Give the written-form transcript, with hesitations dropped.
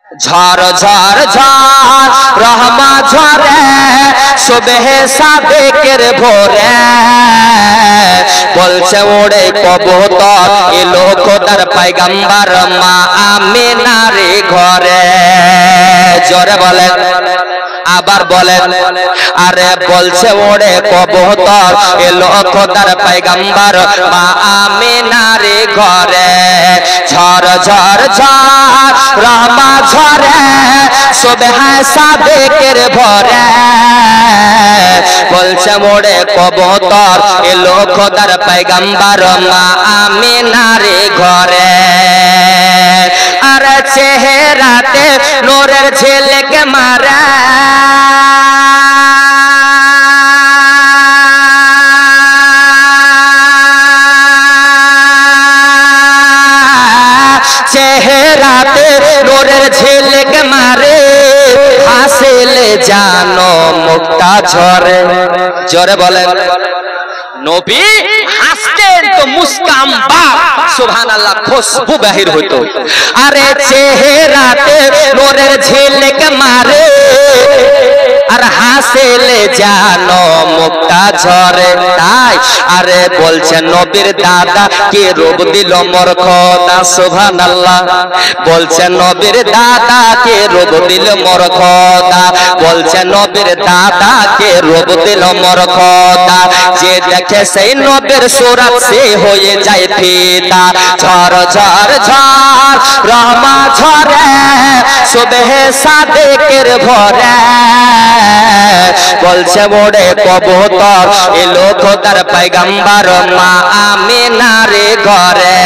ঝড় ঝড় ঝড় রহমা ঝরে সুবহে সাদেকের ভোরে বলছে ওড়ে কবুতর এলো খোদার পয়গম্বর মা আমিনার ঘরে। জোরে বলেন, আবার বলেন। আরে বলছে ওড়ে কবুতর এলো খোদার পয়গম্বর মা আমিনার ঘরে। ঝড় ঝড় ঝড় রহমা ঝরে সুবহে সাদেকের ভোরে বলছে ওড়ে কবুতর এলো খোদার পয়গম্বর মা আমিনার ঘরে। আরে চেহারাতে নূরের ঝলক মারে চেহারাতে নূরের ঝলক মারে হাসিলে জানো মুক্তা ঝরে। জোরে বলেন। নবী হাসতেন তো মুস্কান বা সুবহানাল্লাহ খুশবু বাহির হতো। আরে চেহারাতে নূরের ঝলক মারে আর হাসিলে জানো মুক্তা ঝরে। তাই আরে বলছে নবীর দাদা কে রূপ দিল মোর খোদা সুবহানাল্লাহ। বলছে নবীর দাদা কে রূপ দিল মোর খোদা। বলছে নবীর দাদা কে রূপ দিল মোর খোদা। যে দেখে সেই নবীর সুরত সে হয়ে যায় ফিদা। ঝড় ঝড় ঝড় রহমা ঝরে সুবহে সাদেকের ভোরে বলছে ওড়ে কবুতর এলো খোদার পয়গম্বর মা আমিনার ঘরে।